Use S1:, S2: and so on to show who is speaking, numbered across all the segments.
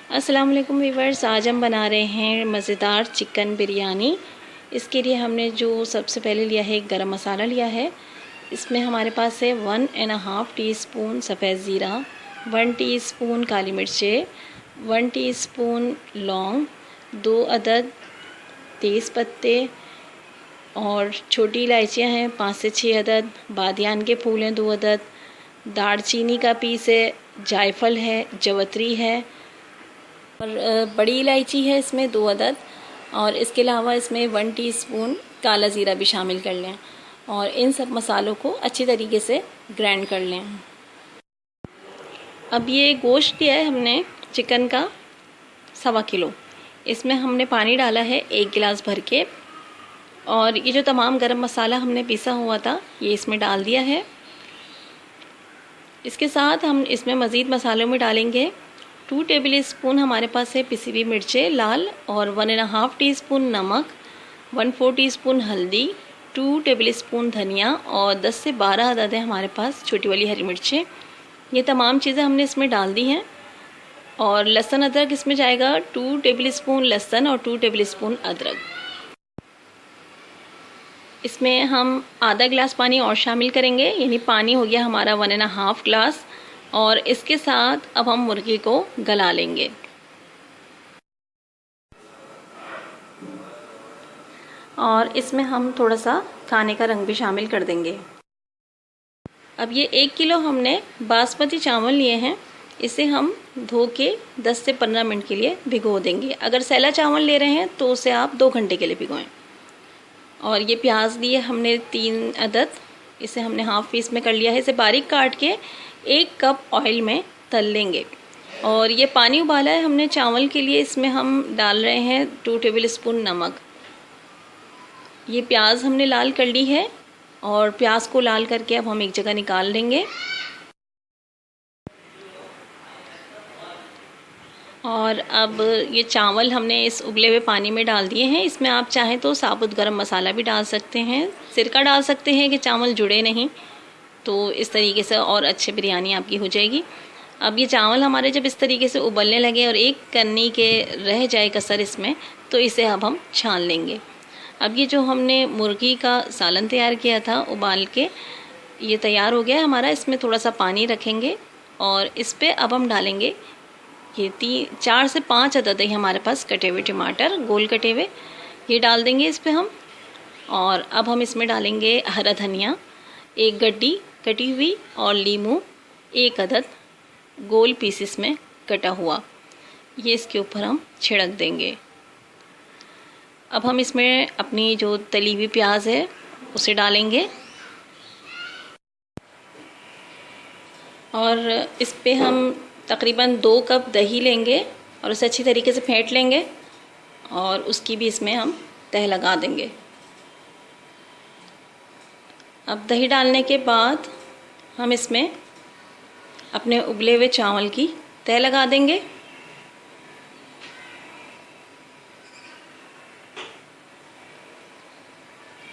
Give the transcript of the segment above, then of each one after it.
S1: अस्सलाम वालेकुम व्यूअर्स, आज हम बना रहे हैं मज़ेदार चिकन बिरयानी। इसके लिए हमने जो सबसे पहले लिया है, एक गरम मसाला लिया है। इसमें हमारे पास है 1.5 टीस्पून सफ़ेद ज़ीरा, 1 टीस्पून काली मिर्चें, 1 टीस्पून लौंग, 2 अदद तेज़ पत्ते और छोटी इलायचियाँ हैं 5 से 6 अदद, बादियान के फूल हैं 2 अदद, दालचीनी का पीस है, जायफल है, जवतरी है और बड़ी इलायची है इसमें 2 अदद। और इसके अलावा इसमें 1 टीस्पून काला ज़ीरा भी शामिल कर लें और इन सब मसालों को अच्छी तरीके से ग्राइंड कर लें। अब ये गोश्त लिया है हमने चिकन का 1.25 किलो। इसमें हमने पानी डाला है 1 गिलास भर के और ये जो तमाम गरम मसाला हमने पीसा हुआ था ये इसमें डाल दिया है। इसके साथ हम इसमें मज़ीद मसालों में डालेंगे 2 टेबल स्पून हमारे पास है पिसी हुई मिर्चें लाल और 1.5 टीस्पून नमक, 1/4 टीस्पून हल्दी, 2 टेबल स्पून धनिया और 10 से 12 अदद है हमारे पास छोटी वाली हरी मिर्चें। ये तमाम चीज़ें हमने इसमें डाल दी हैं। और लहसुन अदरक इसमें जाएगा 2 टेबल स्पून लहसुन और 2 टेबल स्पून अदरक। इसमें हम आधा गिलास पानी और शामिल करेंगे, यानी पानी हो गया हमारा 1.5 गिलास। और इसके साथ अब हम मुर्गी को गला लेंगे। और इसमें हम थोड़ा सा खाने का रंग भी शामिल कर देंगे। अब ये 1 किलो हमने बासमती चावल लिए हैं, इसे हम धो के 10 से 15 मिनट के लिए भिगो देंगे। अगर सैला चावल ले रहे हैं तो उसे आप 2 घंटे के लिए भिगोएं। और ये प्याज लिए हमने 3 अदद, इसे हमने हाफ पीस में कर लिया है। इसे बारीक काट के 1 कप ऑयल में तल लेंगे। और ये पानी उबाला है हमने चावल के लिए, इसमें हम डाल रहे हैं 2 टेबल स्पून नमक। ये प्याज हमने लाल कर ली है और प्याज को लाल करके अब हम एक जगह निकाल लेंगे। और अब ये चावल हमने इस उबले हुए पानी में डाल दिए हैं। इसमें आप चाहें तो साबुत गरम मसाला भी डाल सकते हैं, सिरका डाल सकते हैं कि चावल जुड़े नहीं, तो इस तरीके से और अच्छी बिरयानी आपकी हो जाएगी। अब ये चावल हमारे जब इस तरीके से उबलने लगे और एक कन्नी के रह जाए कसर इसमें, तो इसे अब हम छान लेंगे। अब ये जो हमने मुर्गी का सालन तैयार किया था उबाल के, ये तैयार हो गया हमारा। इसमें थोड़ा सा पानी रखेंगे और इस पर अब हम डालेंगे ये 4 से 5 अदद है हमारे पास कटे हुए टमाटर, गोल कटे हुए, ये डाल देंगे इस पर हम। और अब हम इसमें डालेंगे हरा धनिया 1 गड्डी कटी हुई और लीमू 1 अदद गोल पीसेस में कटा हुआ, ये इसके ऊपर हम छिड़क देंगे। अब हम इसमें अपनी जो तली हुई प्याज है उसे डालेंगे और इस पे हम तकरीबन 2 कप दही लेंगे और उसे अच्छी तरीके से फेंट लेंगे और उसकी भी इसमें हम तह लगा देंगे। अब दही डालने के बाद हम इसमें अपने उबले हुए चावल की तह लगा देंगे।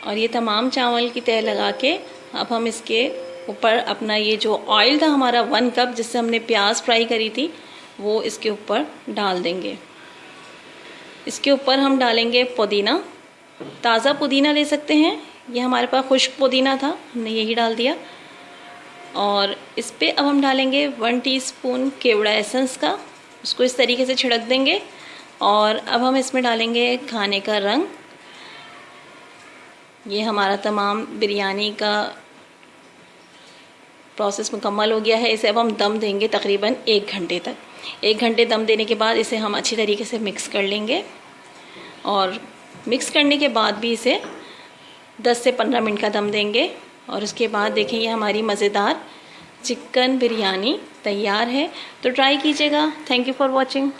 S1: और ये तमाम चावल की तह लगा के अब हम इसके ऊपर अपना ये जो ऑयल था हमारा 1 कप जिससे हमने प्याज फ्राई करी थी वो इसके ऊपर डाल देंगे। इसके ऊपर हम डालेंगे पुदीना, ताज़ा पुदीना ले सकते हैं, ये हमारे पास खुश्क पुदीना था, हमने यही डाल दिया। और इस पे अब हम डालेंगे 1 टीस्पून केवड़ा एसेंस का, उसको इस तरीके से छिड़क देंगे। और अब हम इसमें डालेंगे खाने का रंग। ये हमारा तमाम बिरयानी का प्रोसेस मुकम्मल हो गया है। इसे अब हम दम देंगे तकरीबन 1 घंटे तक। 1 घंटे दम देने के बाद इसे हम अच्छी तरीके से मिक्स कर लेंगे। और मिक्स करने के बाद भी इसे 10 से 15 मिनट का दम देंगे। और उसके बाद देखें ये हमारी मज़ेदार चिकन बिरयानी तैयार है, तो ट्राई कीजिएगा। Thank you for watching.